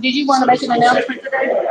Did you want to make an announcement today?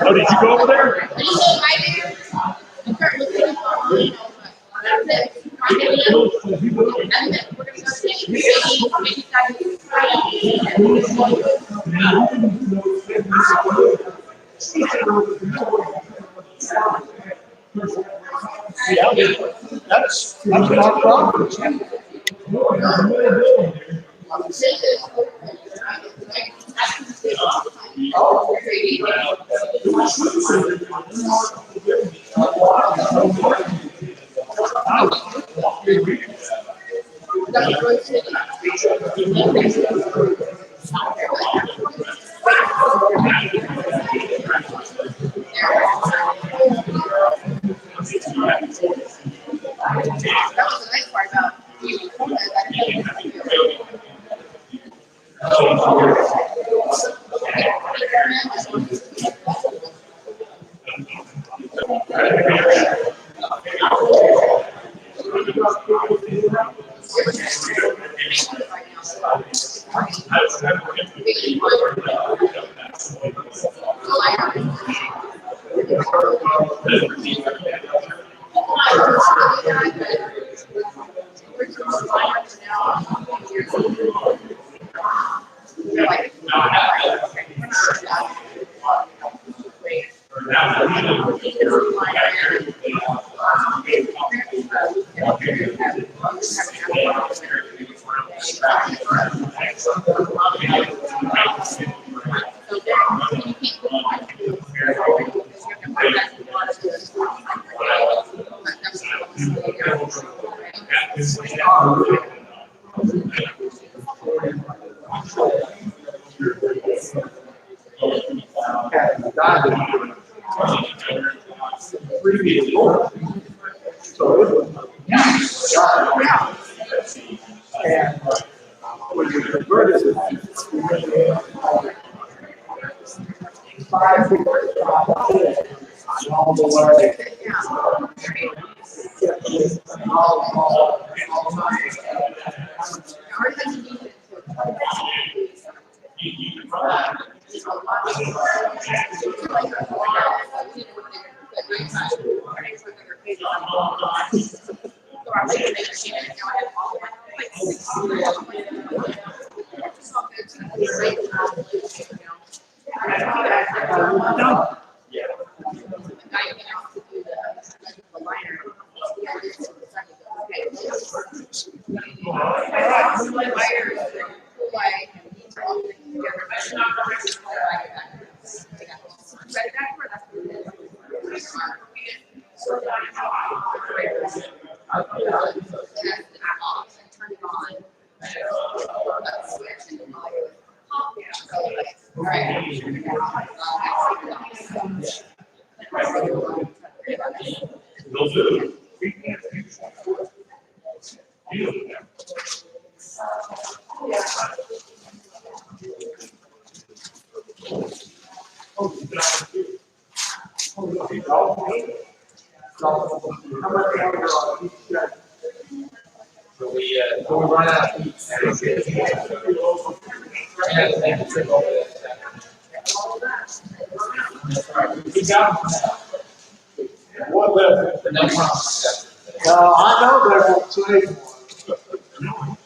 Oh, did you go over there? That's not problem. off and turn it on. All right. They'll do. So we run out of each. One left. The next one. I know there won't say one.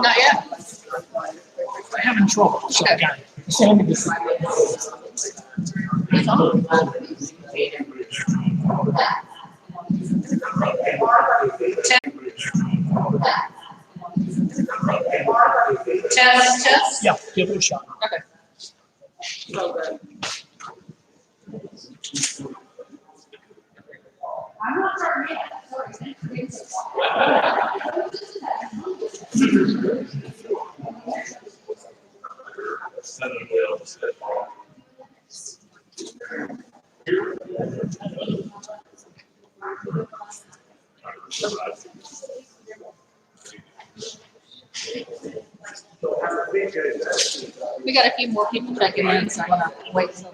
Not yet. I'm having trouble, so I got Sammy just. It's on. 10. Test. Yeah, give it a shot. Okay. I'm not starting yet. We got a few more people checking in, so I'm gonna wait till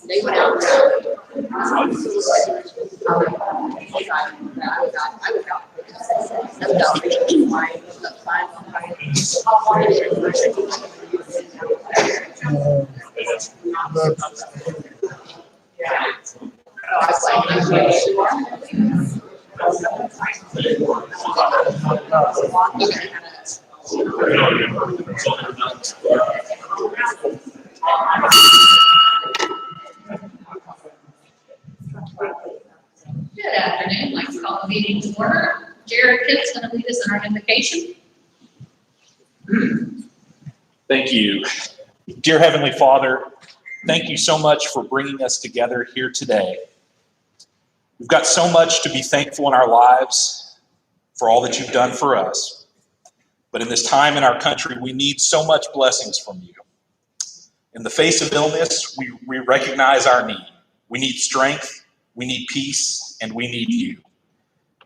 they went out. Good afternoon. I'd like to call the meeting to order. Jared Kitt's going to lead us in our invocation. Thank you. Dear Heavenly Father, thank you so much for bringing us together here today. We've got so much to be thankful in our lives for all that you've done for us. But in this time in our country, we need so much blessings from you. In the face of illness, we recognize our need. We need strength, we need peace, and we need you.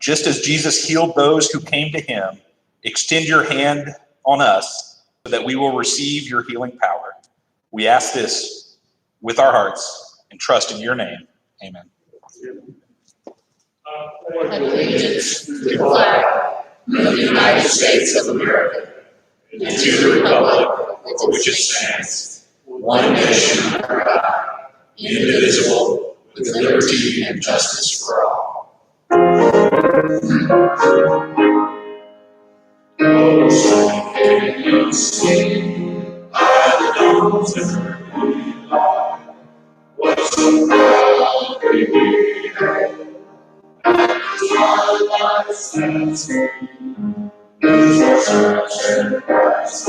Just as Jesus healed those who came to him, extend your hand on us so that we will receive your healing power. We ask this with our hearts and trust in your name. Amen. Allegiance to the flag of the United States of America and to the republic for which it stands, one nation under God, indivisible, with liberty and justice for all. Oh, sing, I know that what so proudly we have, our lives stands free. Jesus, and Christ,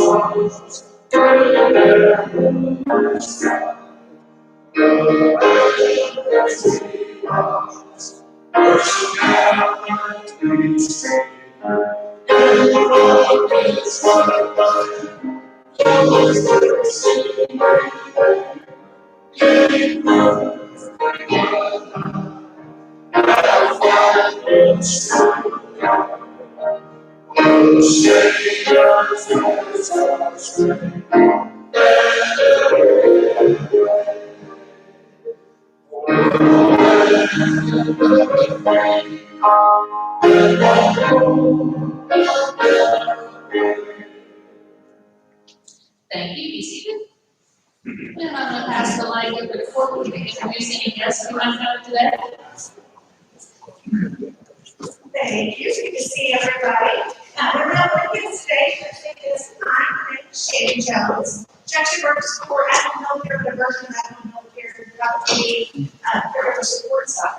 and never stop. Worship God, we sing. Thank you. Be seated. And I'm going to pass the mic over to Courtney to introduce any guests we might have today. Thank you. Good to see everybody. We're not working today, but it is my name is Shady Jones. She actually works for Advent Healthcare, the version of Advent Healthcare throughout the critical support stuff.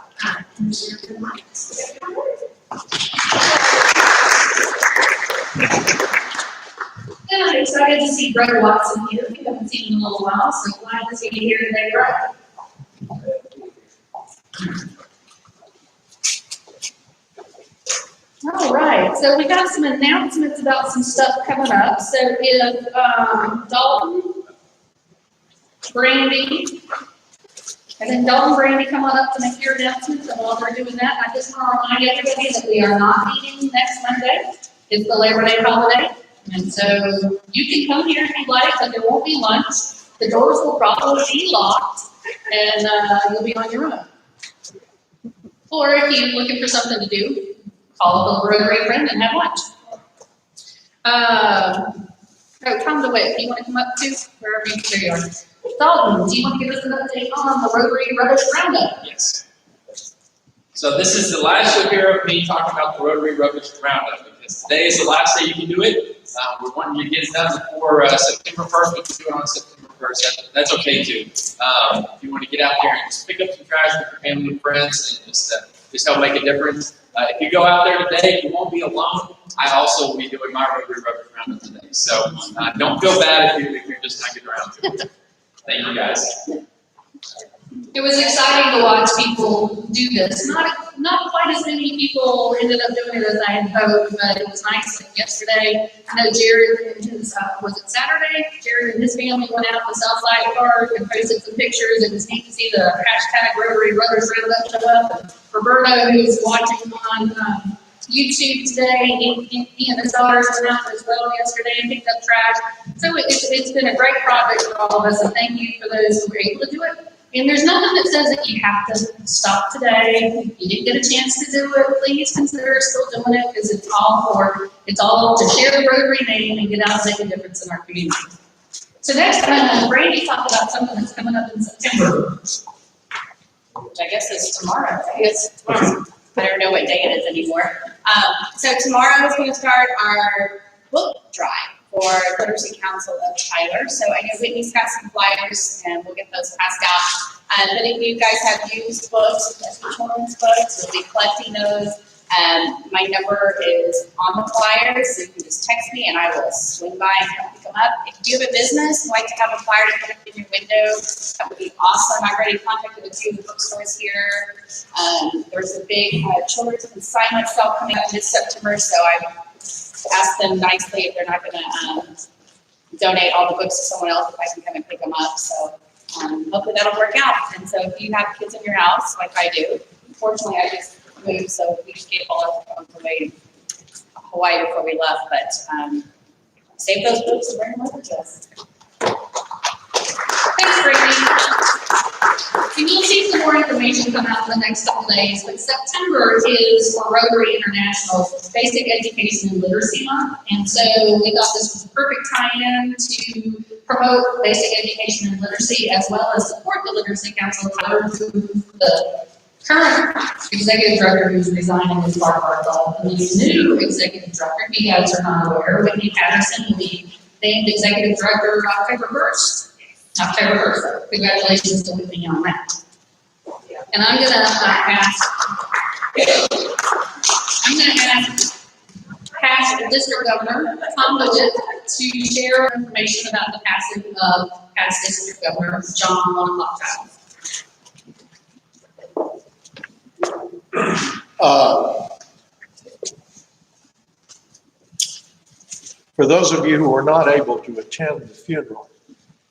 And I'm excited to see Brother Watson here. We haven't seen him in a little while, so glad to see you here today, Brother. All right, so we got some announcements about some stuff coming up. So if Dalton, Brandy, and then Dalton, Brandy, come on up to make your announcements, and while we're doing that, I just want to remind everybody that we are not meeting next Monday. It's the Labor Day holiday, and so you can come here if you'd like, but there won't be lunch. The doors will probably be locked, and you'll be on your own. Or if you're looking for something to do, call up a Rotary friend and have lunch. Tom DeWitt, do you want to come up too? Wherever you, there you are. Dalton, do you want to give us an update on the Rotary Rubbish Roundup? Yes. So this is the last you'll hear of me talking about the Rotary Rubbish Roundup, because today is the last day you can do it. We're wanting you to get it done before September 1st. We can do it on September 1st. That's okay too. If you want to get out there and just pick up some trash with your family and friends and just help make a difference. If you go out there today, you won't be alone. I also will be doing my Rotary Rubbish Roundup today. So don't feel bad if you're just not getting around to it. Thank you guys. It was exciting to watch people do this. Not quite as many people ended up doing it as I had hoped, but it was nice. Like yesterday, I know Jared and his, was it Saturday? Jared and his family went out to Southside Park and posted some pictures. It was neat to see the hashtag Rotary Rubbish Roundup show up. And Roberto, who's watching on YouTube today, he and his daughters went out as well yesterday and picked up trash. So it's been a great project for all of us, and thank you for those who were able to do it. And there's nothing that says that you have to stop today. If you didn't get a chance to do it, please consider still doing it, because it's all to share the Rotary name and get out and make a difference in our community. So next, Brandy talked about something that's coming up in September. Which I guess is tomorrow, right? It's tomorrow. I don't know what day it is anymore. So tomorrow is going to start our book drive for Literacy Council of Tyler. So I know Whitney's got some flyers, and we'll get those passed out. But if you guys have used books, children's books, we'll be collecting those. My number is on the flyers, so you can just text me and I will swing by and come pick them up. If you have a business and like to have a flyer to put up in your window, that would be awesome. I've already contacted a few of the bookstores here. There's a big children's consignment sale coming up this September, so I've asked them nicely if they're not going to donate all the books to someone else, if I can come and pick them up. So hopefully that'll work out. And so if you have kids in your house, like I do, unfortunately I just move, so we just gave all our phones away in Hawaii before we left, but, save those books and bring them over to us. Thanks, Brittany. And you'll see some more information come out in the next couple days, but September is for Rotary International's Basic Education and Literacy Month. And so we thought this was a perfect tie-in to promote basic education and literacy, as well as support the Literacy Council, the current executive director who's resigning as part of our club, and the new executive director, if you guys are not aware, Whitney Patterson, will be named executive director October 1st. Congratulations to Whitney on that. And I'm gonna ask past District Governor Tom DeWitt to share information about the passing of past District Governor John Monacock. For those of you who were not able to attend the funeral,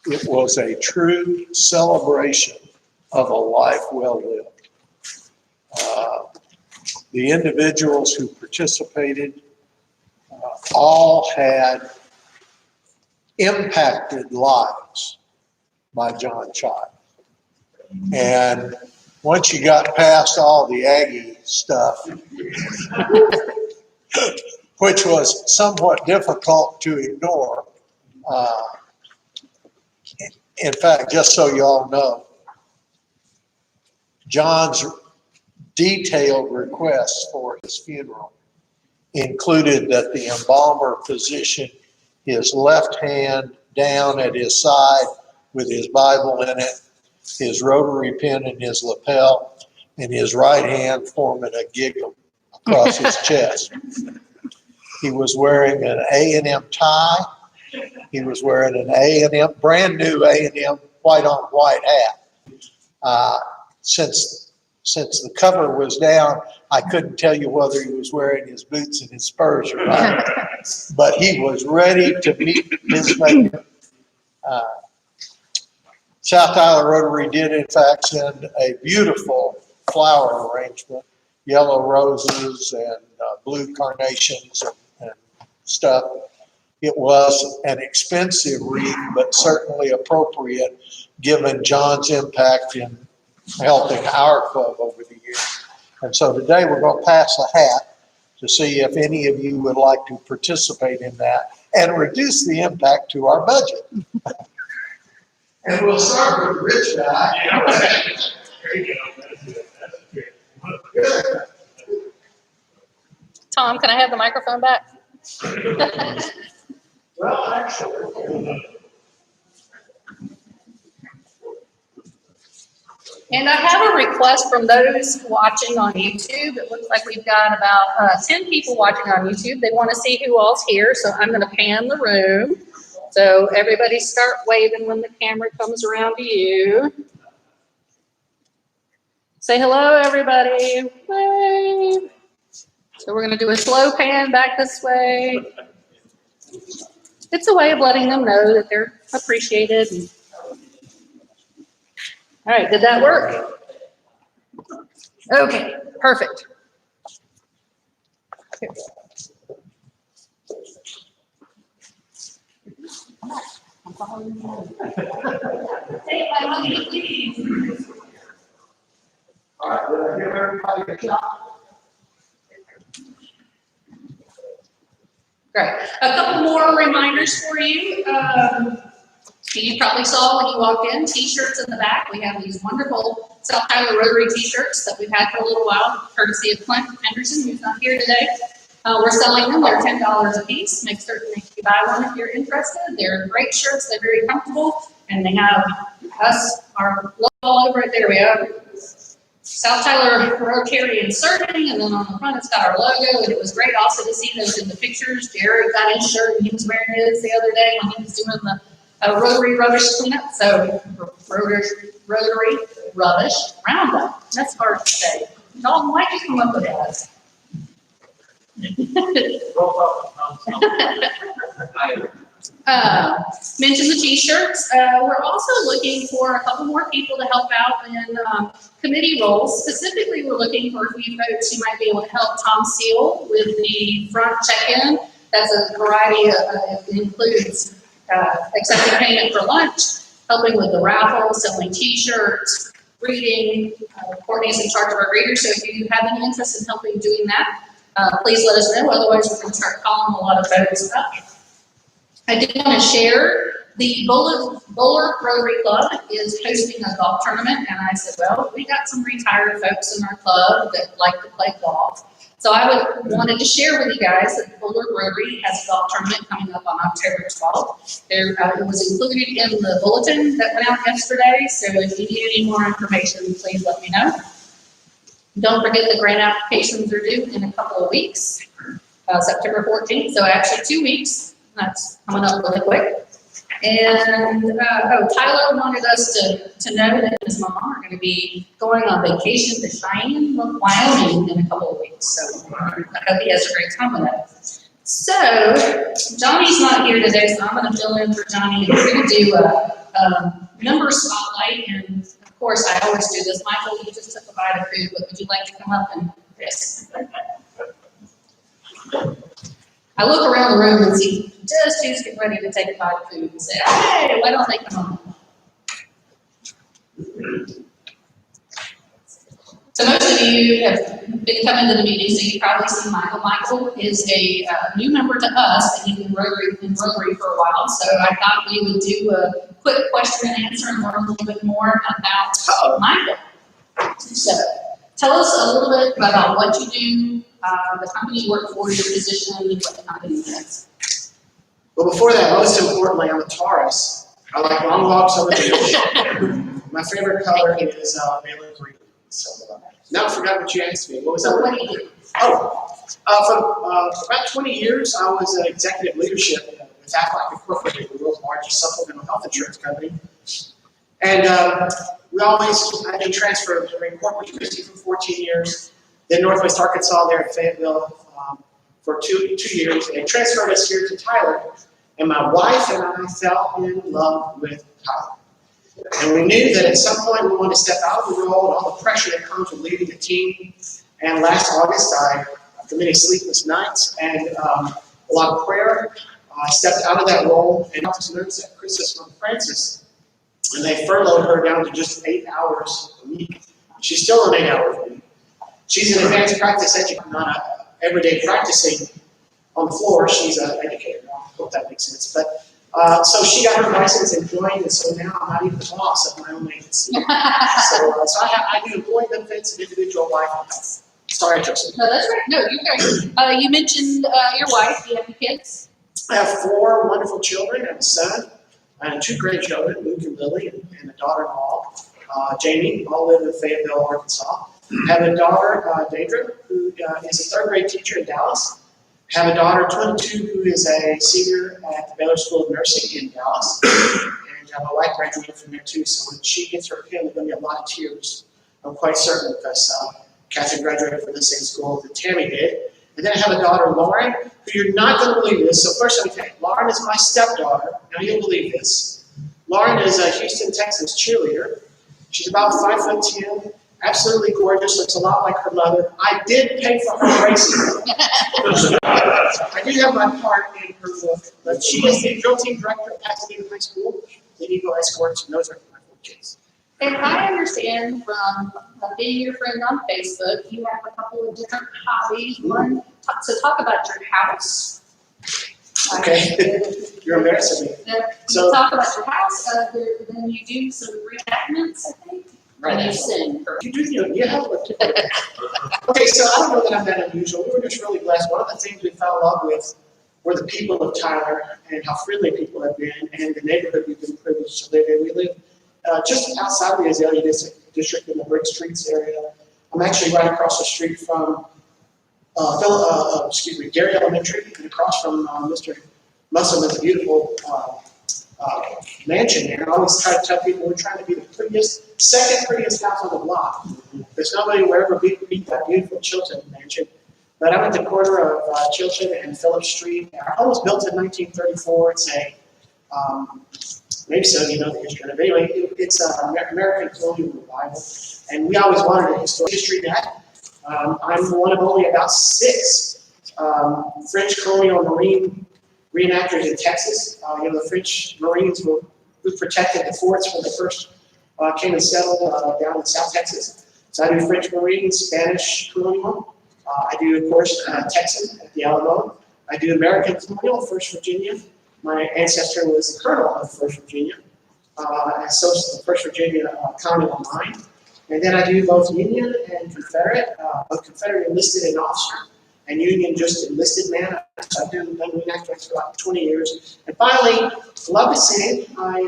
it was a true celebration of a life well lived. The individuals who participated all had impacted lives by John Child. And once you got past all the Aggie stuff, which was somewhat difficult to ignore, in fact, just so you all know, John's detailed requests for his funeral included that the embalmer position his left hand down at his side with his Bible in it, his rotary pin in his lapel, and his right hand forming a giggle across his chest. He was wearing an A&M tie. He was wearing an A&M, brand new A&M white on white hat. Since the cover was down, I couldn't tell you whether he was wearing his boots and his spurs or not, but he was ready to meet his maker. South Tyler Rotary did in fact send a beautiful flower arrangement, yellow roses and blue carnations and stuff. It was an expensive wreath, but certainly appropriate given John's impact in helping our club over the years. And so today we're going to pass a hat to see if any of you would like to participate in that and reduce the impact to our budget. And we'll start with the rich guy. There you go. That's good. Tom, can I have the microphone back? Well, actually. And I have a request from those watching on YouTube. It looks like we've got about 10 people watching on YouTube. They want to see who all's here, so I'm going to pan the room. So everybody start waving when the camera comes around to you. Say hello, everybody. Wave. So we're going to do a slow pan back this way. It's a way of letting them know that they're appreciated. All right, did that work? Okay, perfect. Here. I'm following you. Take my money, please. All right, did I give everybody a shot? Great. A couple more reminders for you. You probably saw when you walked in, t-shirts in the back. We have these wonderful South Tyler Rotary t-shirts that we've had for a little while, courtesy of Clint Henderson, who's not here today. We're selling them. They're $10 a piece. Make certain that you buy one if you're interested. They're great shirts. They're very comfortable, and they have us, our logo all over it. There we have South Tyler Rotarian serving, and then on the front it's got our logo. And it was great also to see those in the pictures. Jared got his shirt, and he was wearing his the other day when he was doing the Rotary Rubbish Cleanup. So Rotary Rubbish Roundup. That's hard to say. Dalton, why'd you come up with that? Mentioned the t-shirts. We're also looking for a couple more people to help out in committee roles. Specifically, we're looking for a few folks who might be able to help Tom Seal with the front check-in. That's a variety of, it includes accepting payment for lunch, helping with the raffle, selling t-shirts, reading. Courtney's in charge of our readers, so if you have any interest in helping doing that, please let us know. Otherwise, we're going to start calling a lot of folks up. I did want to share the Bullard Rotary Club is hosting a golf tournament, and I said, well, we got some retired folks in our club that like to play golf. So I wanted to share with you guys that Bullard Rotary has a golf tournament coming up on October 12th. It was included in the bulletin that went out yesterday, so if you need any more information, please let me know. Don't forget the grant applications are due in a couple of weeks, September 14th, so actually 2 weeks. That's coming up really quick. And, Tyler wanted us to know that his mom are going to be going on vacation to Cheyenne, Wyoming in a couple of weeks. So I hope he has a great time with that. So Johnny's not here today, so I'm going to fill in for Johnny. And we're going to do a number spotlight. And of course, I always do this. Michael, you just took a bite of food, but would you like to come up and yes? I look around the room and see just who's getting ready to take a bite of food and say, hey, why don't they come on? So most of you have been coming to the meeting, so you've probably seen Michael. Michael is a new member to us, and he's been in Rotary for a while, so I thought we would do a quick question and answer and learn a little bit more about Michael. So tell us a little bit about what you do, the company you work for, your position, and what the company does. Well, before that, most importantly, I'm a Taurus. I like long walks over the ocean. My favorite color is Baylor green. So now I forgot what you asked me. What was that? So what do you do? For about 20 years, I was an executive leadership with Aflac Incorporated, the world's largest supplemental health insurance company. And I've been transferred to Corpus Christi for 14 years, then Northwest Arkansas there in Fayetteville for two years, and transferred us here to Tyler. And my wife and I fell in love with Tyler. And we knew that at some point we wanted to step out of the role and all the pressure that comes with leading a team. And last August, after many sleepless nights and a lot of prayer, I stepped out of that role and helped nurse at Christus from Francis. And they furloughed her down to just 8 hours a week. She's still on 8 hours a week. She's an advanced practice educator, not everyday practicing on the floor. She's an educator. I hope that makes sense. But so she got her license and joined, and so now I'm not even the boss of my own agency. so I do employee benefits and individual life and health. Sorry, I took some. No, that's right. No, you're great. You mentioned your wife. Do you have any kids? I have 4 wonderful children. I have a son and 2 great children, Luke and Lily, and a daughter-in-law, Jamie, all live in Fayetteville, Arkansas. I have a daughter, Deidre, who is a 3rd grade teacher in Dallas. I have a daughter, 22, who is a senior at the Baylor School of Nursing in Dallas. And my wife graduated from there too, so when she gets her pin, there's going to be a lot of tears. I'm quite certain, because Catherine graduated from the same school that Tammy did. And then I have a daughter, Lauren, who you're not going to believe this. So first let me tell you, Lauren is my stepdaughter. Now you'll believe this. Lauren is a Houston, Texas cheerleader. She's about 5'10", absolutely gorgeous, looks a lot like her mother. I did pay for her racing. I do have my part in her book, but she is the drill team director at Pasadena High School, the Eagle Escorts, and those are my 4 kids. And I understand from being your friend on Facebook, you have a couple of different hobbies. One, talk about your house. Okay, you're embarrassing me. So talk about your house. Then you do some reenactments, I think. Right. And you sing. Yeah. Okay, so I don't know that I'm that unusual. We were just really blessed. One of the things we fell in love with were the people of Tyler and how friendly people have been, and the neighborhood we've been privileged to live in. We live just outside of the Azalea District in the Brick Streets area. I'm actually right across the street from Gary Elementary, and across from Mr. Musselman's beautiful mansion there. I always try to tell people we're trying to be the second prettiest house on the block. There's nobody will ever beat that beautiful Chilton mansion. But I'm at the corner of Chilton and Phillips Street. Our home was built in 1934. It's a Maybe so, you know the history of it. Anyway, it's an American colonial revival, and we always wanted a historic history that. I'm one of only about 6 French colonial marine reenactors in Texas. The French Marines who protected the forts when they first came and settled down in South Texas. So I do French Marines, Spanish colonial. I do, of course, Texan at the Alamo. I do American colonial, 1st Virginia. My ancestor was the colonel of 1st Virginia. And so is the 1st Virginia colonial line. And then I do both Union and Confederate, both Confederate enlisted and officer, and Union just enlisted man. I've done reenactments for about 20 years. And finally, love to sing. I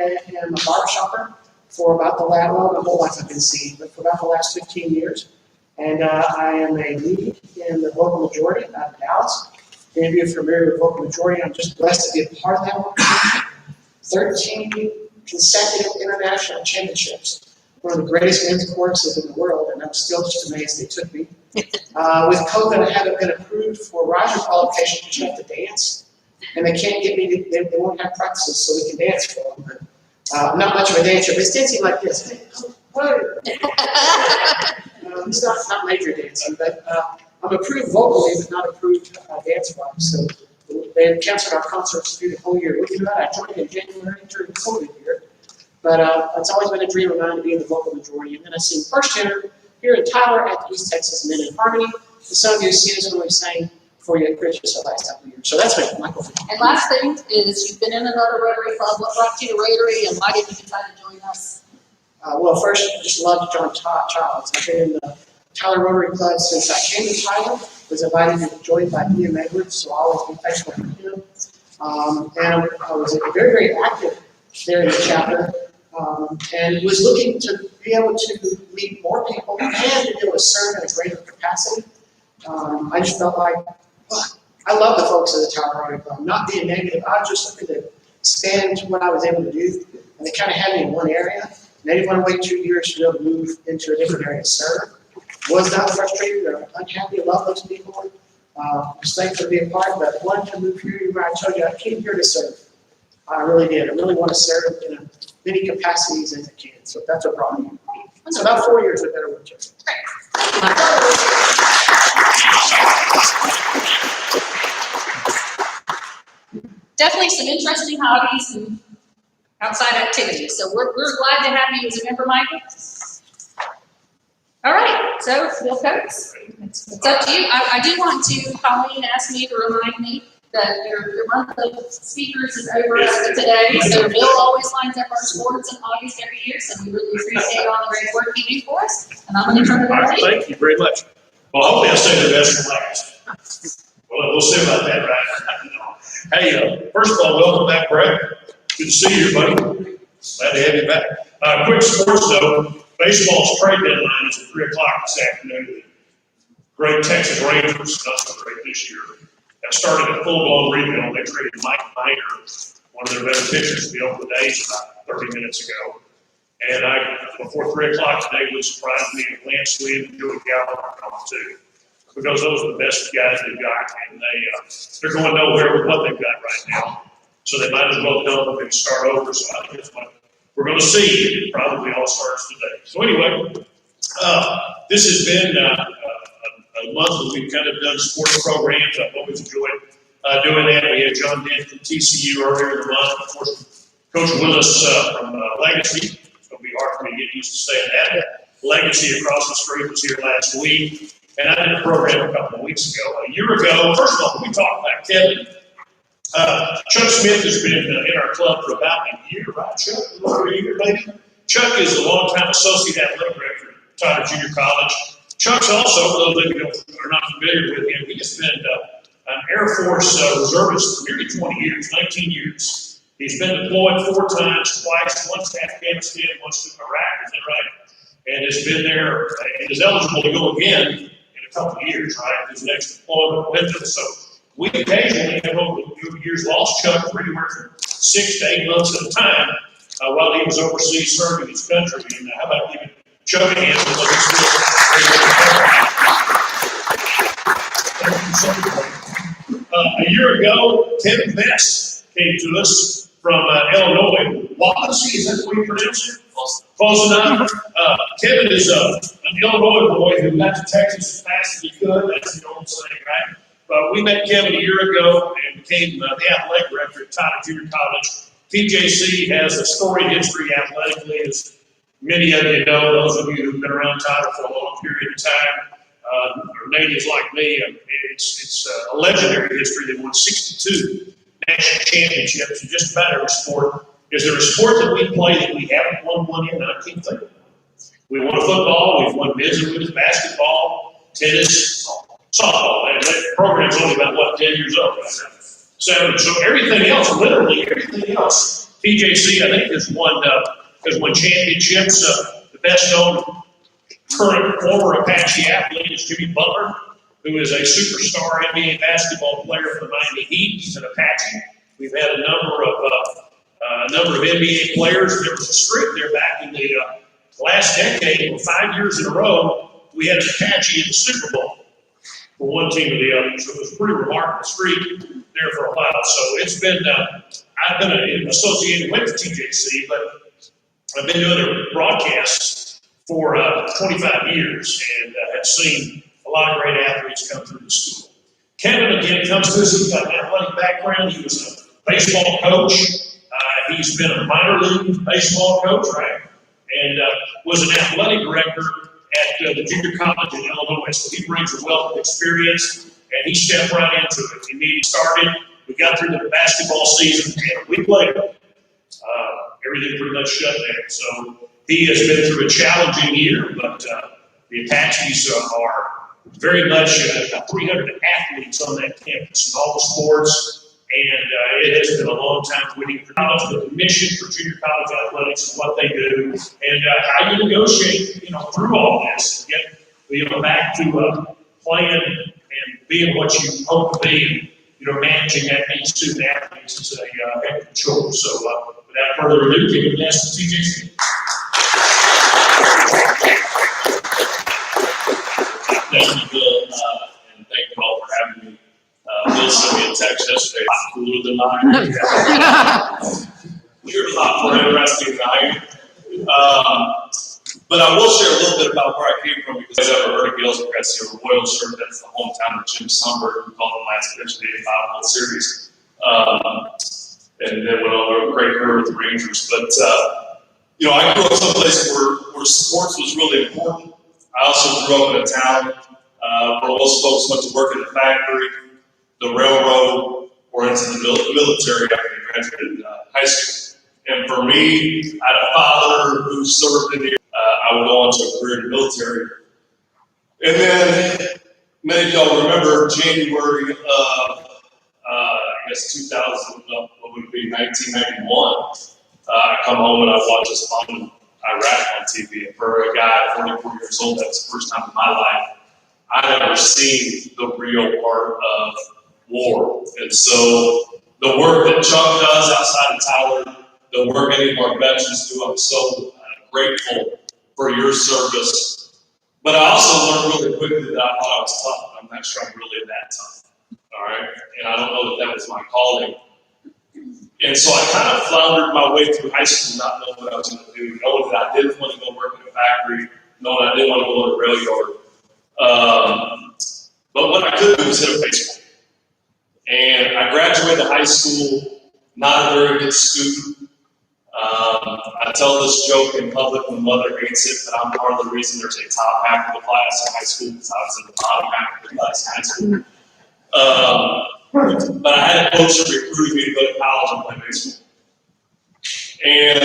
am a barbershopper for about the last, well, my whole life I've been singing, but for about the last 15 years. And I am a lead in the vocal majority out of Dallas. If any of you are familiar with vocal majority, I'm just blessed to be a part of that one. 13 consecutive international championships. One of the greatest men's choruses in the world, and I'm still just amazed they took me. With COVID, I haven't been approved for riser qualification because you have to dance. And they can't get me, they won't have practices so we can dance for them. But I'm not much of a dancer, but it's dancing like this. Hey, whoa. It's not major dancing, but I'm approved vocally, but not approved dance-wise. So they canceled our concerts through the whole year. Look at that, I joined in January during the COVID year. But it's always been a dream of mine to be in the vocal majority. And then I sing first tenor here in Tyler at the East Texas Men in Harmony. And some of you have seen us when we sang for you at Christmas the last couple of years. So that's me, Michael. And last thing is, you've been in another Rotary Club. What brought you to Rotary, and why did you decide to join us? Well, first, I just love John Childs. I've been in the Tyler Rotary Club since I came to Tyler. Was invited to join by Ian Edwards, so I'll always be thankful for him. And I was very, very active there in the chapter. And was looking to be able to meet more people and to be able to serve in a greater capacity. I just felt like, I love the folks at the Tyler Rotary Club. Not being negative, I was just looking to expand what I was able to do. And they kind of had me in one area. And they didn't want to wait 2 years to be able to move into a different area to serve. Was not frustrated or unhappy. I love those people. Was thankful to be a part, but wanted to move here where I told you I came here to serve. I really did. I really want to serve in as many capacities as I can. So that's what brought me. So about 4 years with Better Winter. Definitely some interesting hobbies and outside activities. So we're glad to have you as a member, Michael. All right, so Bill Coates, it's up to you. I do want to, Colleen asked me to remind me that your month of speakers is over today. So Bill always lines up our sports in August every year, so we really appreciate all the great work you do for us. And I'm going to turn it over to you. Thank you very much. Well, hopefully I'll say the best for last. Well, we'll see about that, right? Hey, first of all, welcome back, Brett. Good to see you, buddy. Glad to have you back. Quick sports, though. Baseball's trade deadline is at 3 o'clock this afternoon. The great Texas Rangers, not so great this year, have started a full-blown rebuild. They traded Mike Minor, one of their better pitchers, to the Oakland A's about 30 minutes ago. And before 3 o'clock today, it was surprised me that Lance Lynn and Joey Gallo are gone too, because those are the best guys they've got, and they're going nowhere with what they've got right now. So they might as well dump them and start over. So I think that's what we're going to see. It probably all starts today. So anyway, this has been a month that we've kind of done sports programs. I've always enjoyed doing that. We had John Dent from TCU earlier in the month. Of course, Coach Willis from Legacy. It's going to be hard for me to get used to saying that. Legacy across the street was here last week. And I did a program a couple of weeks ago. A year ago, first of all, we talked about Kevin. Chuck Smith has been in our club for about a year, right, Chuck? Over a year, maybe? Chuck is a longtime associate athletic director at Tyler Junior College. Chuck's also, for those of you who are not familiar with him, he has been an Air Force reservist for nearly 20 years, 19 years. He's been deployed 4 times, twice, once to Afghanistan, once to Iraq, is that right? And has been there and is eligible to go again in a couple of years, right? His next deployment with us. So we occasionally have over the years lost Chuck for anywhere from 6 to 8 months at a time while he was overseas serving his country. And how about giving Chuck a hand for what he's doing? A year ago, Kevin Best came to us from Illinois. Wapsie, is that the way you pronounce it? Close enough. Kevin is an Illinois boy who got to Texas as fast as he could. That's the old saying, right? But we met Kevin a year ago and became the athletic director at Tyler Junior College. TJC has a storied history athletically, as many of you know, those of you who've been around Tyler for a long period of time. Or natives like me, it's a legendary history. They won 62 national championships in just about every sport. Is there a sport that we play that we haven't won one in? I can't think of it. We won football, we've won men's and women's basketball, tennis, softball. And that program's only about, 10 years old? 7. So everything else, literally everything else, TJC, I think, has won championships. The best known current former Apache athlete is Jimmy Butler, who is a superstar NBA basketball player for the Miami Heat. He's an Apache. We've had a number of NBA players. There was a streak there back in the last decade, 5 years in a row, we had an Apache in the Super Bowl for one team or the other. So it was a pretty remarkable streak there for a while. So it's been, I've been associated with TJC, but I've been doing their broadcasts for 25 years and have seen a lot of great athletes come through the school. Kevin, again, comes to us. He's got an athletic background. He was a baseball coach. He's been a minor league baseball coach, right? And was an athletic director at the junior college in Illinois. So he brings a wealth of experience, and he stepped right into it. He started. We got through the basketball season, and a week later, everything pretty much shut down. So he has been through a challenging year, but the Apaches are very much 300 athletes on that campus in all the sports. And it has been a long time winning for college, but the mission for junior college athletics is what they do, and how you negotiate, through all this, and get, back to playing and being what you hope to be, and, managing that many student athletes is a heck of a chore. So, without further ado, give me ask the TJC. Thank you, Bill, and thank you all for having me. Bill sent me a text yesterday, it's cooler than mine. You're a lot more interesting than I am. But I will share a little bit about where I came from, because I've ever heard of Gales Cressy or Royal Shirt. That's the hometown of Jim Sumberg, who called the last pitch of the 85 World Series. And then went on a great career with the Rangers. But, I grew up someplace where sports was really important. I also grew up in a town where most folks went to work in the factory, the railroad, or into the military after they graduated high school. And for me, I had a father who served in the I would go on to a career in the military. And then, many of y'all remember January of, 2000, what would it be, 1991. I come home and I watch us bombing Iraq on TV. And for a guy 44 years old, that's the first time in my life I've ever seen the real part of war. And so the work that Chuck does outside of Tyler, the work any of our veterans do, I'm so grateful for your service. But I also learned really quickly that I thought I was tough. I'm not sure I'm really that tough. All right? And I don't know that was my calling. And so I kind of floundered my way through high school, not knowing what I was going to do, knowing that I didn't want to go work in a factory, knowing I didn't want to go to the rail yard. But what I could do was hit a baseball. And I graduated high school, not a very good student. I tell this joke in public when mother hates it, that I'm part of the reason there's a top half of the class in high school, because I was in the bottom half of the class in high school. But I had a coach that recruited me to go to college and play baseball. And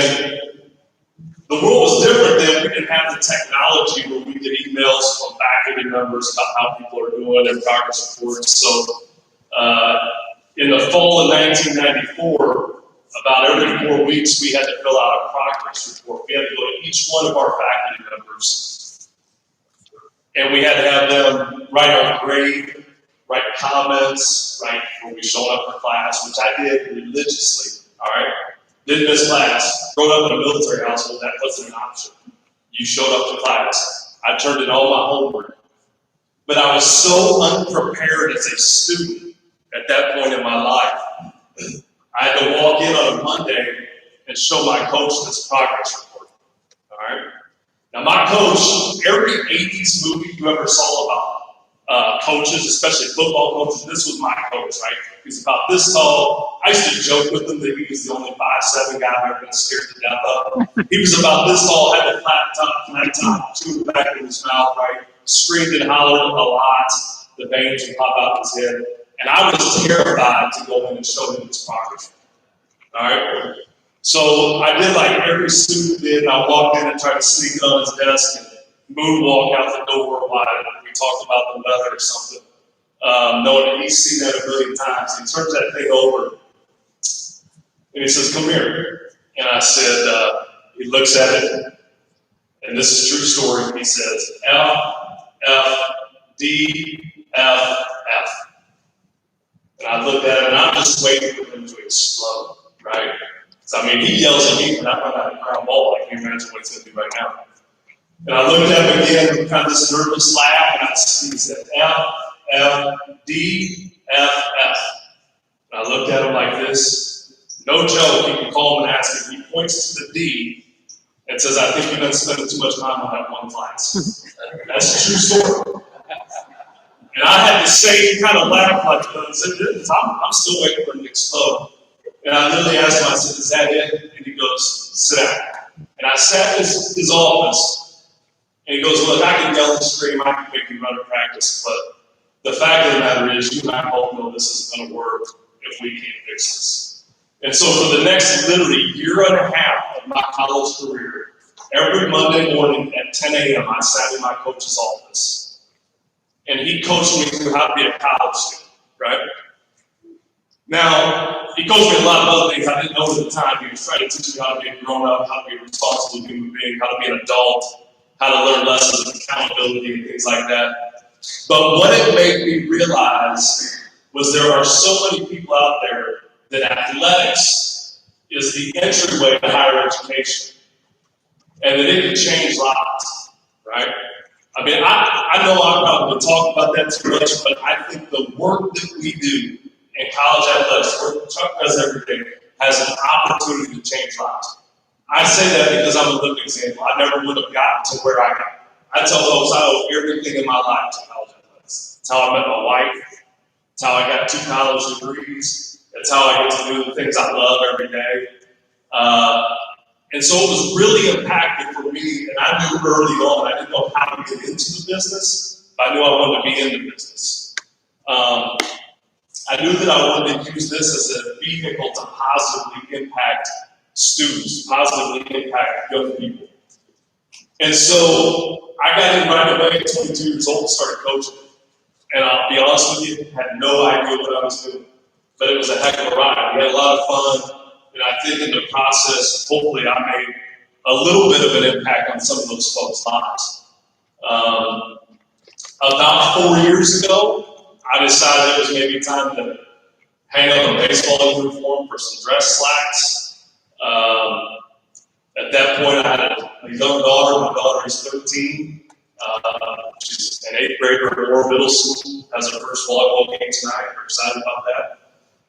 the world was different then. We didn't have the technology where we get emails from faculty members about how people are doing their progress reports. So in the fall of 1994, about every 4 weeks, we had to fill out a progress report. We had to go to each one of our faculty members, and we had to have them write our grade, write comments, write when we showed up for class, which I did religiously, all right? Didn't miss class. Growing up in a military household, that wasn't an option. You showed up to class. I turned in all my homework. But I was so unprepared as a student at that point in my life. I had to walk in on a Monday and show my coach this progress report. All right. Now my coach, every 80s movie you ever saw about coaches, especially football coaches, this was my coach, right? He's about this tall. I used to joke with him that he was the only 5'7" guy I've ever been scared to death of. He was about this tall, had the flat top, chewing back in his mouth, right? Screamed and hollered a lot. The veins would pop out his head. And I was terrified to go in and show him his progress. All right? So I did like every student did, and I walked in and tried to sneak it on his desk and moonwalk out the door while we talked about the weather or something. Knowing that he's seen that a million times. He turns that thing over and he says, "Come here." And I said, he looks at it, and this is a true story. He says, F, F, D, F, F. And I looked at him, and I'm just waiting for him to explode, right? So, I mean, he yells at me when I run out of ground ball. I can't imagine what he's going to do right now. And I looked at him again with kind of this nervous laugh, and he said, F, F, D, F, F. And I looked at him like this. No joke, you can call him and ask him. He points to the D and says, "I think you've been spending too much time on that one class." That's a true story. And I had the same kind of laugh like this. I'm still waiting for him to explode. And I literally asked him, I said, "Is that it?" And he goes, "Sit down." And I sat in his office, and he goes, "Look, I can yell and scream, I can make you run a practice, but the fact of the matter is, you and I both know this isn't going to work if we can't fix this." And so for the next literally year and a half of my college career, every Monday morning at 10 a.m., I sat in my coach's office. And he coached me through how to be a college student, right? Now, he coached me a lot of other things I didn't know at the time. He was trying to teach me how to be a grown-up, how to be a responsible human being, how to be an adult, how to learn lessons of accountability and things like that. But what it made me realize was there are so many people out there that athletics is the entryway to higher education, and that it can change lives, right? I mean, I know I'm probably talking about that too much, but I think the work that we do in college athletics, work Chuck does every day, has an opportunity to change lives. I say that because I'm a living example. I never would have gotten to where I got. I tell folks I owe everything in my life to college athletics. It's how I met my wife. It's how I got 2 college degrees. It's how I get to do the things I love every day. And so it was really impactful for me, and I knew early on, I didn't know how to get into the business, but I knew I wanted to be in the business. I knew that I wanted to use this as a vehicle to positively impact students, positively impact young people. And so I got in right away at 22 years old and started coaching. And I'll be honest with you, had no idea what I was doing. But it was a heck of a ride. We had a lot of fun. And I think in the process, hopefully I made a little bit of an impact on some of those folks' lives. About 4 years ago, I decided it was maybe time to hang up a baseball uniform for some dress slacks. At that point, I had a young daughter. My daughter is 13. She's an 8th grader at Moore Middle School. Has her first volleyball game tonight. We're excited about that.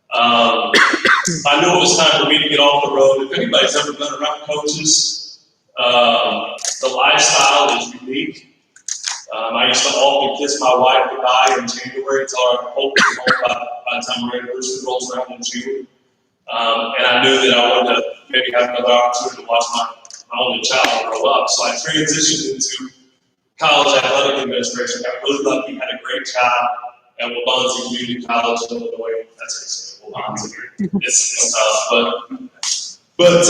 I knew it was time for me to get off the road. If anybody's ever been around coaches, the lifestyle is unique. I used to often kiss my wife goodbye in January, tell her I hope to be home by the time my anniversary rolls around in June. And I knew that I wanted to maybe have another opportunity to watch my only child grow up. So I transitioned into college athletic administration. Got really lucky, had a great job at Waubonsie Community College in Illinois. That's it, Waubonsie. It's tough, but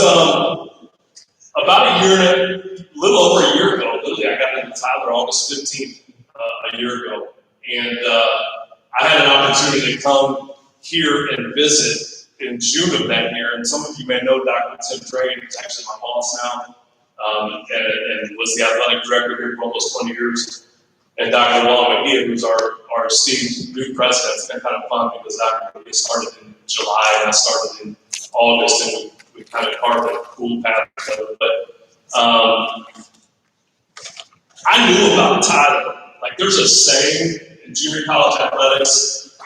about a little over a year ago, literally, I got into Tyler August 15th, a year ago, and I had an opportunity to come here and visit in June of that year. And some of you may know Dr. Tim Trey, who's actually my boss now, and was the athletic director here for almost 20 years. And Dr. Wally McGee, who's our esteemed new president. It's been kind of fun because Dr. McGee started in July and I started in August, and we kind of carved a cool path together. But I knew about Tyler. Like, there's a saying in junior college athletics,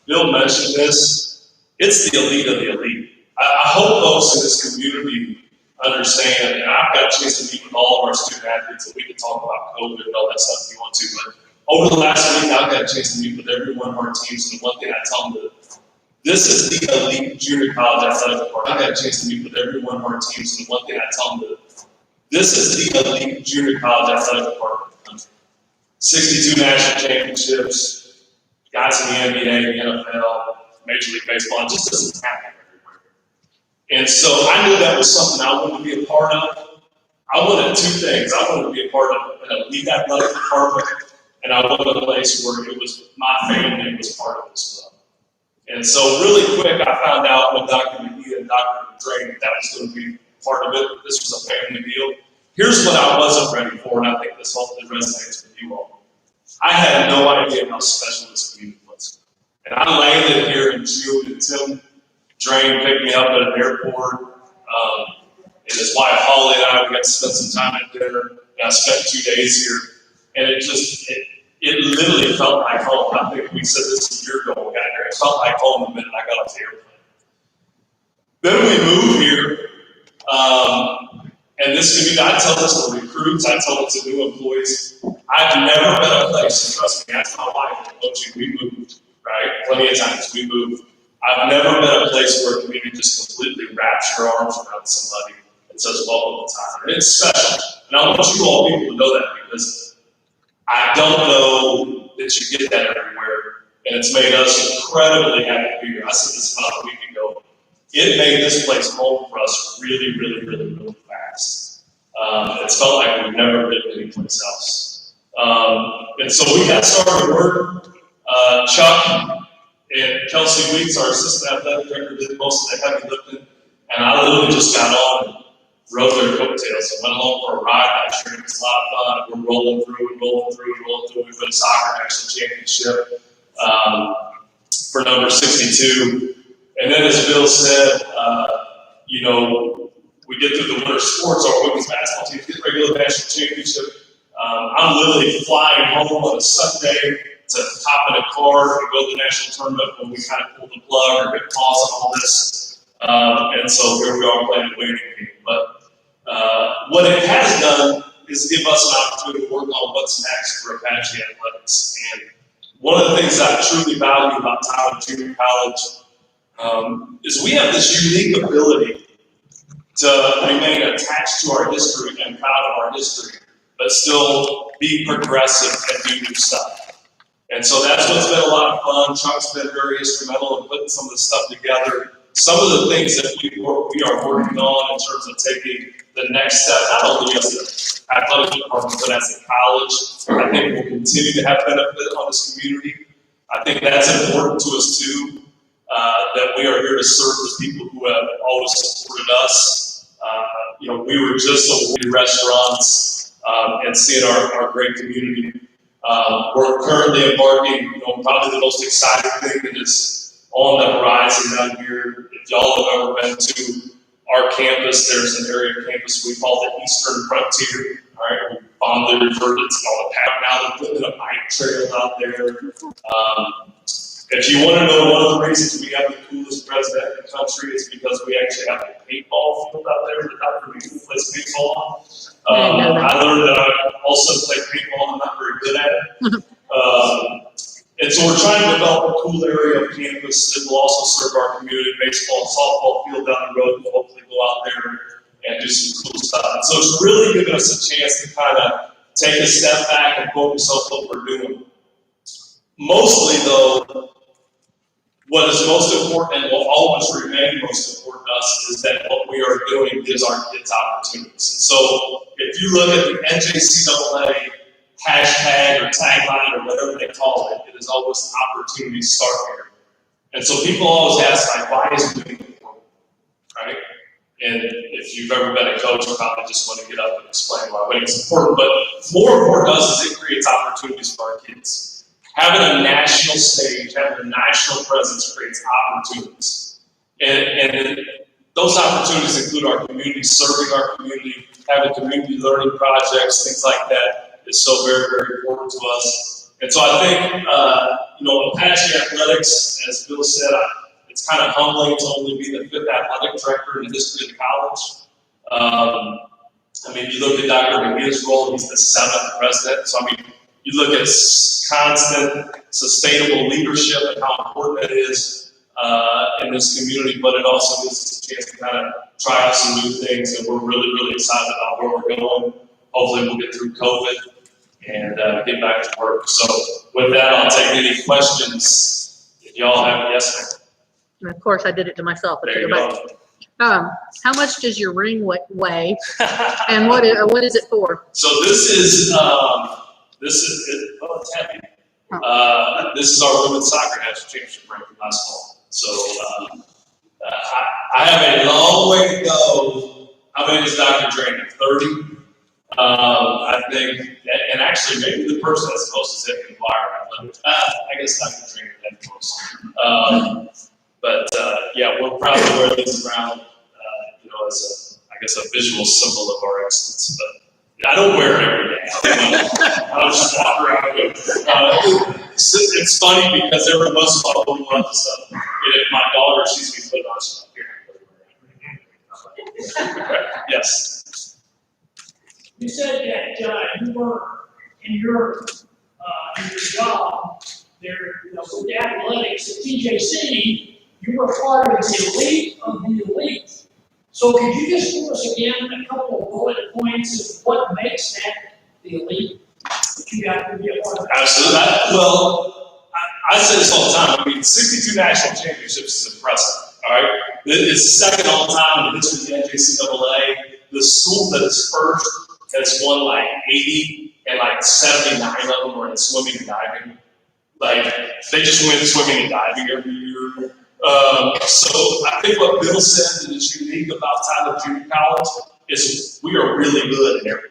Bill mentioned this, it's the elite of the elite. I hope folks in this community understand, and I've got a chance to meet with all of our student athletes, and we can talk about COVID and all that stuff if you want to, but over the last week, I've got a chance to meet with every one of our teams, and one thing I tell them that this is the elite junior college athletic department. I've got a chance to meet with every one of our teams, and one thing I tell them that this is the elite junior college athletic department in the country. 62 national championships, guys in the NBA, the NFL, Major League Baseball, it just doesn't happen everywhere. And so I knew that was something I wanted to be a part of. I wanted two things. I wanted to be a part of an elite athletic department, and I wanted a place where it was my family was part of this club. And so really quick, I found out when Dr. McGee and Dr. Dre that was going to be part of it. This was a family deal. Here's what I wasn't ready for, and I think this hopefully resonates with you all. I had no idea how special this community was. And I landed here in June, and Tim Drain picked me up at an airport. And his wife Holly and I, we got to spend some time at dinner, and I spent 2 days here. And it literally felt like home. I think we said this a year ago when we got here. It felt like home the minute I got off the airplane. Then we moved here, and this community, I tell this to recruits, I tell it to new employees. I've never been a place, and trust me, that's my wife, we moved, right? Plenty of times we moved. I've never been a place where a community just completely wraps your arms around somebody and says, welcome to time. And it's special. And I want you all people to know that, because I don't know that you get that everywhere, and it's made us incredibly happy to be here. I said this about a week ago. It made this place home for us really, really, really, really fast. It's felt like we've never been anyplace else. And so we got started work. Chuck and Kelsey Weeks, our assistant athletic director, did most of the heavy lifting, and I literally just got on and rode their coattails and went along for a ride last year. It was a lot of fun. We're rolling through. We won a soccer national championship for number 62. And then, as Bill said, we get through the winter sports, our women's basketball team get regular national championship. I'm literally flying home on a Sunday to hop in a car and go to the national tournament when we kind of pull the plug or get pause on all this. And so here we are playing a waiting game. But what it has done is give us an opportunity to work on what's next for Apache Athletics. And one of the things I truly value about Tyler Junior College is we have this unique ability to remain attached to our history and proud of our history, but still be progressive and do new stuff. And so that's what's been a lot of fun. Chuck's been very instrumental in putting some of this stuff together. Some of the things that we are working on in terms of taking the next step, not only as an athletic department, but as a college, I think will continue to have benefit on this community. I think that's important to us too, that we are here to serve the people who have always supported us. We were just awarded restaurants and seeing our great community. We're currently embarking on probably the most exciting thing that is on the horizon down here. If y'all have ever been to our campus, there's an area of campus we call the Eastern Frontier. All right, we fondly refer to it as called a path. Now they're putting a bike trail out there. If you want to know one of the reasons we have the coolest president in the country is because we actually have a paintball field out there that Dr. McGee plays paintball on. I learned that I also play paintball. I'm not very good at it. And so we're trying to develop a cool area of campus that will also serve our community. Baseball and softball field down the road. We'll hopefully go out there and do some cool stuff. And so it's really giving us a chance to kind of take a step back and focus on what we're doing. Mostly, though, what is most important and will always remain most important to us is that what we are doing gives our kids opportunities. And so if you look at the NJCAA hashtag or tagline or whatever they call it, it is always opportunities start here. And so people always ask, like, why is winning important, right? And if you've ever been a coach, you probably just want to get up and explain why winning is important. But more important to us is it creates opportunities for our kids. Having a national stage, having a national presence creates opportunities. And those opportunities include our community, serving our community, having community learning projects, things like that is so very, very important to us. And so I think, Apache Athletics, as Bill said, it's kind of humbling to only be the 5th athletic director in the history of the college. I mean, you look at Dr. McGee's role, he's the 7th president. So, I mean, you look at constant, sustainable leadership and how important it is in this community, but it also gives us a chance to kind of try out some new things, and we're really, really excited about where we're going. Hopefully we'll get through COVID and get back to work. So with that, I'll take any questions if y'all have. Yes, And of course, I did it to myself. ma'am. There you go. How much does your ring weigh, and what is it for? So this is oh, it's heavy. This is our women's soccer national championship ring from last fall. So I have a long way to go. How many is Dr. Drainer? 30. I think, and actually maybe the person that's closest is Evan Wire. I guess Dr. Drainer that close. But yeah, we'll probably wear these around, as I guess a visual symbol of our excellence. But I don't wear it every day. I'll just walk around with it. It's funny because every once in a while we want stuff. And if my daughter sees me put it on, she's like, here. Yes. You said that you were in your job there, with the athletics at TJC, you were part of the elite of the elite. So could you just give us again a couple of bullet points of what makes that the elite that you got to be a part of? Absolutely. I say this all the time. I mean, 62 national championships is impressive. All right, it's second all time in the history of the NJCAA. The school that is first has won like 80, and like 79 of them are in swimming and diving. Like they just win swimming and diving every year. So I think what Bill said that is unique about Tyler Junior College is we are really good at everything.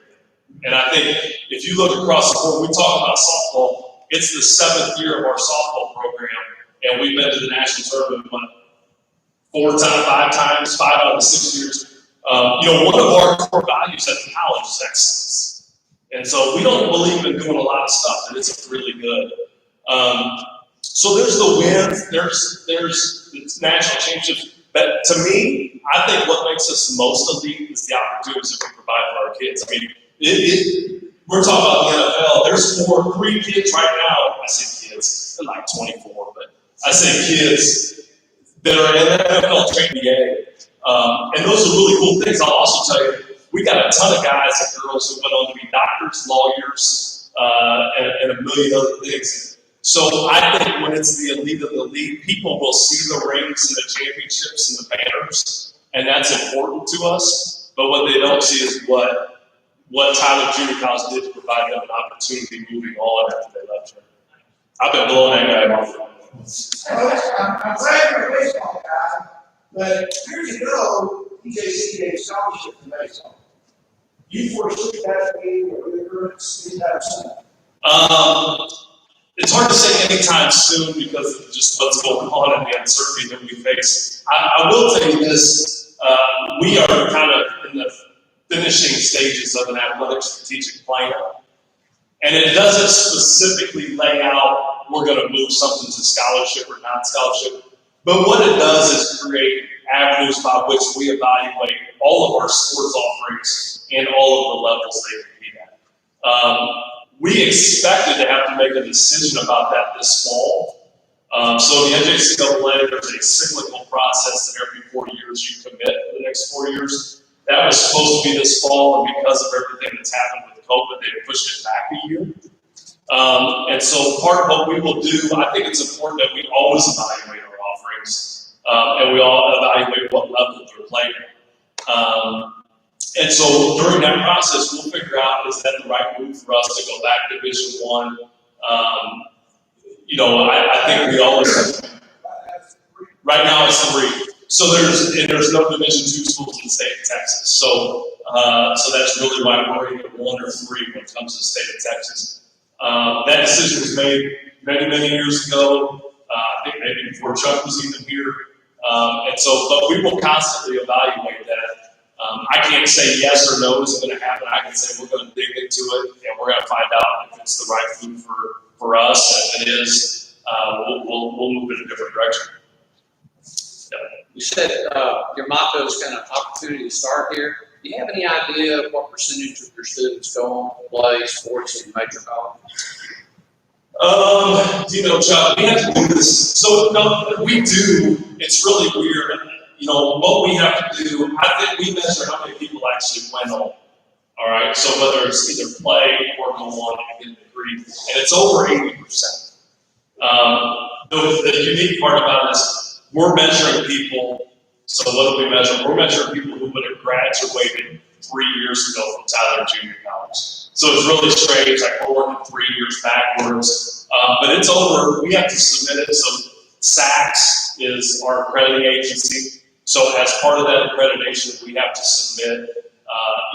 And I think if you look across the board, we talk about softball. It's the 7th year of our softball program, and we've been to the national tournament 5 times, 5 out of the 6 years. One of our core values at the college is excellence. And so we don't believe in doing a lot of stuff that isn't really good. So there's the wins, there's the national championships. But to me, I think what makes us most elite is the opportunities that we provide for our kids. I mean, we're talking about the NFL. There's 3 kids right now. I say kids, they're like 24, but I say kids that are in the NFL training. And those are really cool things. I'll also tell you, we got a ton of guys and girls who went on to be doctors, lawyers, and a million other things. So I think when it's the elite of the elite, people will see the rings and the championships and the banners, and that's important to us. But what they don't see is what Tyler Junior College did to provide them an opportunity moving on after they left here. I've been blowing that guy off. I'm glad you're a baseball guy, but years ago, TJC gave scholarship to baseball. You foresee that being a recurrence anytime soon? It's hard to say anytime soon because of just what's going on and the uncertainty that we face. I will tell you this, we are kind of in the finishing stages of an athletic strategic plan. And it doesn't specifically lay out, we're going to move something to scholarship or non-scholarship. But what it does is create avenues by which we evaluate all of our sports offerings and all of the levels they compete at. We expected to have to make a decision about that this fall. So the NJCAA, there's a cyclical process that every 4 years you commit for the next 4 years. That was supposed to be this fall, and because of everything that's happened with COVID, they pushed it back a year. And so part of what we will do, I think it's important that we always evaluate our offerings, and we all evaluate what level they're playing. And so during that process, we'll figure out, is that the right move for us to go back to Division I? I think we always, right now it's 3. So there's no Division II schools in the state of Texas. So that's really why we're either 1 or 3 when it comes to the state of Texas. That decision was made many, many years ago. I think maybe before Chuck was even here. But we will constantly evaluate that. I can't say yes or no is it going to happen. I can say we're going to dig into it and we're going to find out if it's the right move for us. If it is, we'll move in a different direction. You said your motto is kind of opportunity to start here. Do you have any idea of what percentage of your students go on to play sports in major college? You know, Chuck, we have to do this. So, no, we do. It's really weird. You know, what we have to do, I think we measure how many people actually went on. All right. So whether it's either play or go on and get a degree, and it's over 80%. The unique part about this, we're measuring people. So what do we measure? We're measuring people who would have graduated 3 years ago from Tyler Junior College. So it's really strange, like we're working 3 years backwards. But it's over, we have to submit it. So SACS is our accrediting agency. So as part of that accreditation, we have to submit,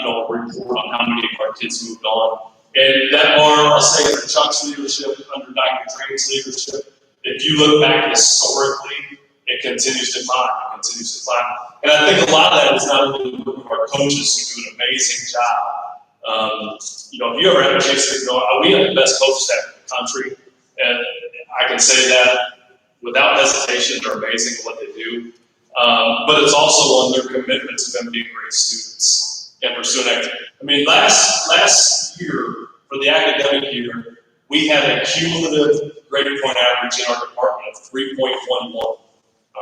a report on how many of our kids moved on. And that bar, I'll say, under Chuck's leadership, under Dr. Train's leadership, if you look back historically, it continues to climb. It continues to climb. And I think a lot of that is not only the work of our coaches who do an amazing job. If you ever have a chance to go, we have the best coach staff in the country. And I can say that without hesitation, they're amazing at what they do. But it's also on their commitment to them being great students and pursuing activity. I mean, last year, for the academic year, we had a cumulative grade point average in our department of 3.11. All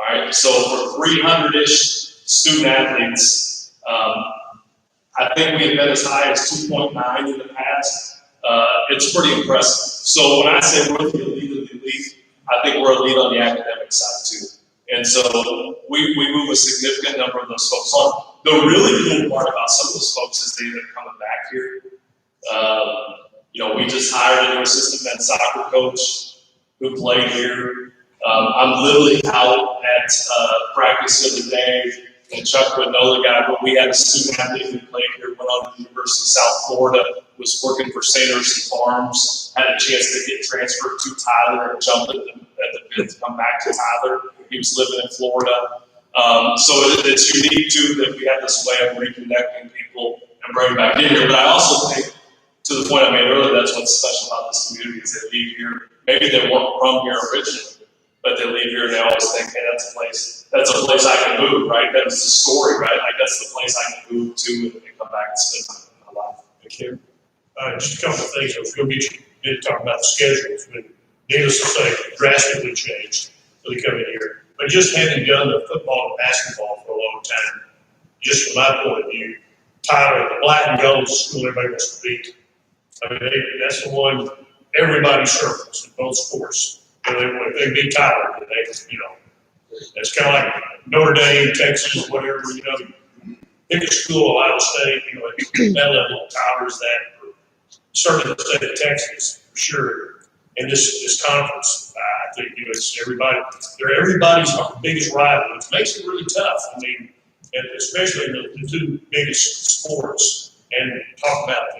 right, so for 300-ish student athletes, I think we have been as high as 2.9 in the past. It's pretty impressive. So when I say we're the elite of the elite, I think we're elite on the academic side too. And so we move a significant number of those folks on. The really cool part about some of those folks is they end up coming back here. We just hired a new assistant men's soccer coach who played here. I'm literally out at practice the other day, and Chuck would know the guy, but we had a student athlete who played here, went on to the University of South Florida, was working for St. Urson Farms, had a chance to get transferred to Tyler and jump at the bid to come back to Tyler. He was living in Florida. So it's unique too that we have this way of reconnecting people and bringing back in here. But I also think, to the point I made earlier, that's what's special about this community is they leave here. Maybe they weren't from here originally, but they leave here and they always think, hey, that's a place I can move, right? That's the story, right? Like that's the place I can move to and come back and spend my life. Okay. Just a couple of things. Phil Beach did talk about the schedule. It's been, needless to say, drastically changed for the coming year. But just having done the football and basketball for a long time, just from my point of view, Tyler, the black and gold school everybody wants to beat. I mean, that's the one everybody circles in both sports. If they beat Tyler, then that's kind of like Notre Dame, Texas, whatever, pick a school, Ohio State, at that level, Tyler's that, certainly the state of Texas, for sure. And this conference, I think, it's everybody, they're everybody's biggest rival, which makes it really tough. I mean, and especially the two biggest sports, and talk about the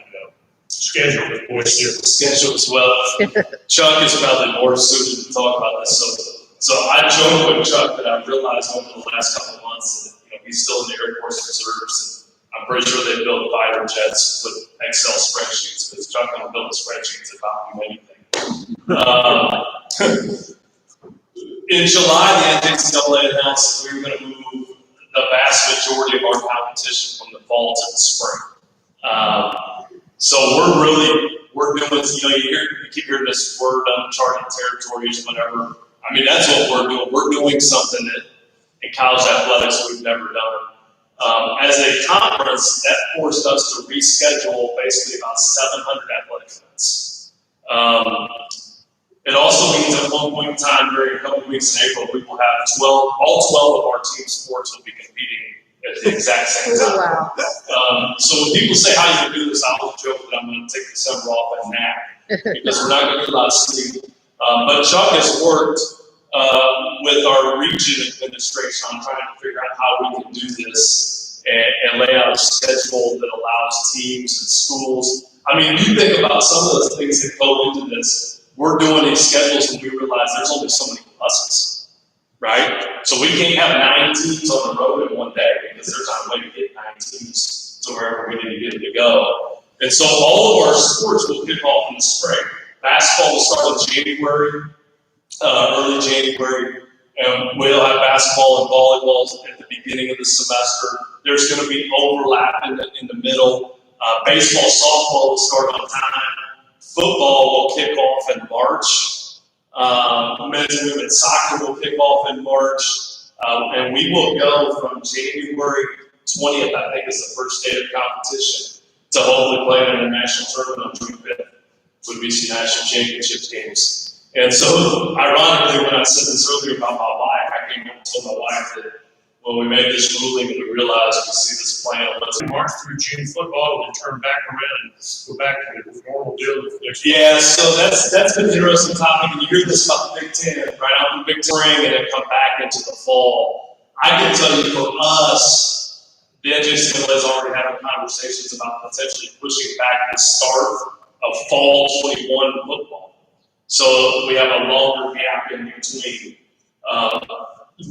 schedule with boys here. The schedule as well. Chuck is probably more suited to talk about this. So I joke with Chuck that I've realized over the last couple of months that he's still in the Air Force Reserves, and I'm pretty sure they build fighter jets with Excel spreadsheets because Chuck can build the spreadsheets about anything. In July, the NCAA announced that we were going to move the vast majority of our competition from the fall to the spring. So we're doing, you keep hearing this word, uncharted territories, whatever. I mean, that's what we're doing. We're doing something that in college athletics we've never done. As a conference, that forced us to reschedule basically about 700 athletic events. It also means at one point in time during a couple of weeks in April, we will have all 12 of our team sports will be competing at the exact same time. Wow. So when people say how you can do this, I always joke that I'm going to take December off and nap because we're not going to get a lot of sleep. But Chuck has worked with our region administration on trying to figure out how we can do this and lay out a schedule that allows teams and schools. I mean, you think about some of those things that go into this. We're doing these schedules and we realize there's only so many buses, right? So we can't have 9 teams on the road in one day because there's not a way to get 9 teams to wherever we need to get them to go. And so all of our sports will kick off in the spring. Basketball will start in January, early January, And we'll have basketball and volleyball at the beginning of the semester. There's going to be overlap in the middle. Baseball, softball will start on time. Football will kick off in March. Men's and women's soccer will kick off in March. And we will go from January 20th, I think is the first day of competition, to hopefully play in a national tournament on June 5th with BC National Championships games. And so, ironically, when I said this earlier about my wife, I came home and told my wife that when we made this ruling and we realized we see this plan of what's March through June football, and then turn back around and go back to the normal deal for next. Yeah, so that's been an interesting topic, and you hear this about the Big Ten, right out the Big Spring, and then come back into the fall. I can tell you for us, the NJCAA is already having conversations about potentially pushing back the start of fall 21 football. So we have a longer gap in between.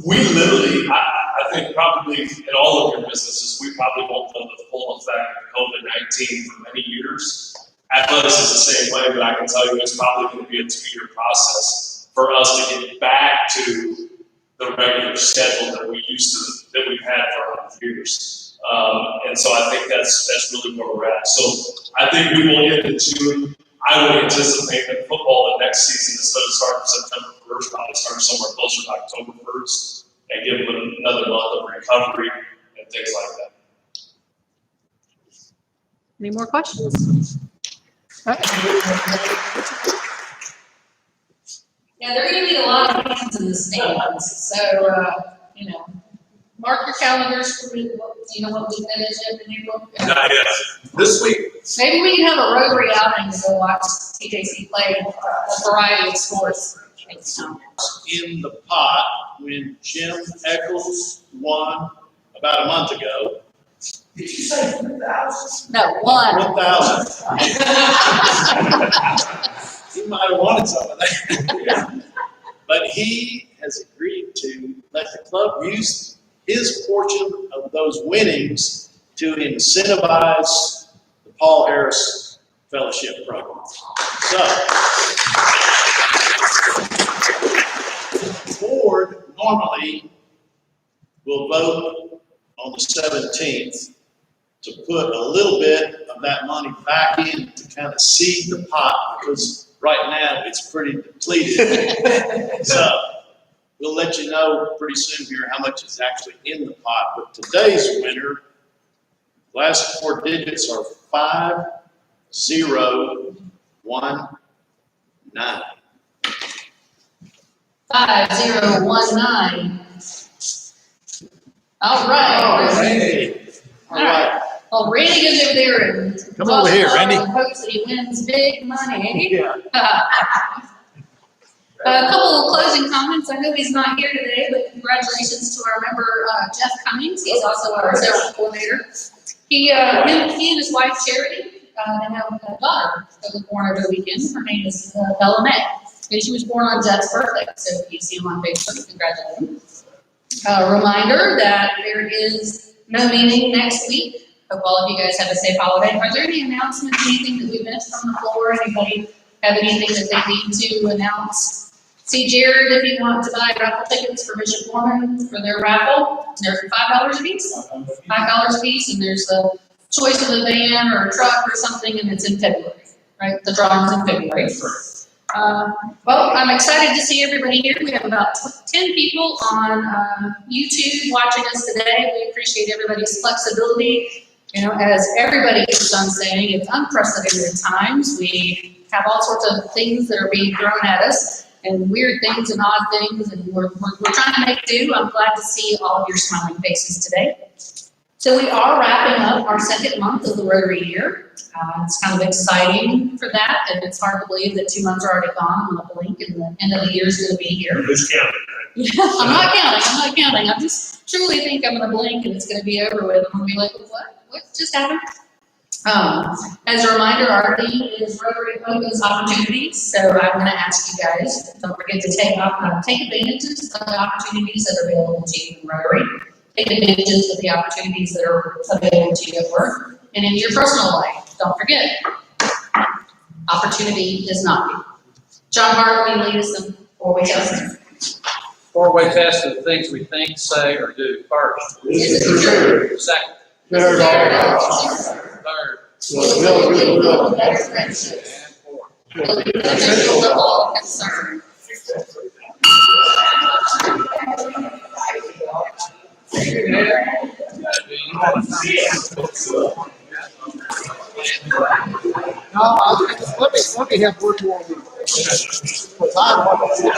We literally, I think probably in all of your businesses, we probably won't know the full effect of COVID-19 for many years. Athletics is the same way, but I can tell you it's probably going to be a 2-year process for us to get back to the regular schedule that we've had for 100 years. And so I think that's really where we're at. So I think we will end in June. I would anticipate that football the next season, instead of starting September 1st, probably start somewhere closer to October 1st and give them another month of recovery and things like that. Any more questions? All right. Yeah, there are gonna be a lot of hands in the stands, so, mark your calendars for, what we finish up in April? Not yet. This week. Maybe we can have a Rotary outing to go watch TJC play a variety of sports. In the pot when Jim Eccles won about a month ago. Did you say 3,000? No, one. 1,000. He might have wanted some of that. But he has agreed to let the club use his portion of those winnings to incentivize the Paul Harris Fellowship Program. So, the board normally will vote on the 17th to put a little bit of that money back in to kind of seed the pot, because right now it's pretty depleted. So, we'll let you know pretty soon here how much is actually in the pot. But today's winner, last 4 digits are 5019. 5019. All right. Hey. All right. Well, Randy goes over there and. Come over here, Randy. Hopes that he wins big money. Yeah. A couple of closing comments. I know he's not here today, but congratulations to our member, Jeff Cummings. He's also our sales coordinator. He and his wife, Charity, have a daughter that was born over the weekend. Her name is Bella May. And she was born on Jeff's birthday. So if you see him on Facebook, congratulate him. Reminder that there is no meeting next week. Hope all of you guys have a safe holiday. Are there any announcements, anything that we missed from the floor? Anybody have anything that they need to announce? See Jared if you want to buy raffle tickets for Bishop Norman for their raffle. They're $5 a piece. $5 a piece, and there's a choice of a van or a truck or something, and it's in February, right? The drawing's in February. Well, I'm excited to see everybody here. We have about 10 people on YouTube watching us today. We appreciate everybody's flexibility. As everybody keeps on saying, it's unprecedented times. We have all sorts of things that are being thrown at us, and weird things and odd things, and we're trying to make do. I'm glad to see all of your smiling faces today. So we are wrapping up our second month of the Rotary year. It's kind of exciting for that, and it's hard to believe that 2 months are already gone. I'm gonna blink, and the end of the year is gonna be here. Who's counting? I'm not counting. I just truly think I'm gonna blink, and it's gonna be over with. I'm gonna be like, what just happened? As a reminder, our theme is Rotary Focus Opportunities. So I'm going to ask you guys, don't forget to take advantages of the opportunities that are available to you in Rotary. Take advantages of the opportunities that are available to you at work and in your personal life. Don't forget, opportunity is not you. John Hart, will you lead us before we go? Four-way test of the things we think, say, or do. First. Is it true? Second. Third, Third. Better friendship. And fourth. Will be beneficial to all concerned. Let me have one more. Because I want to.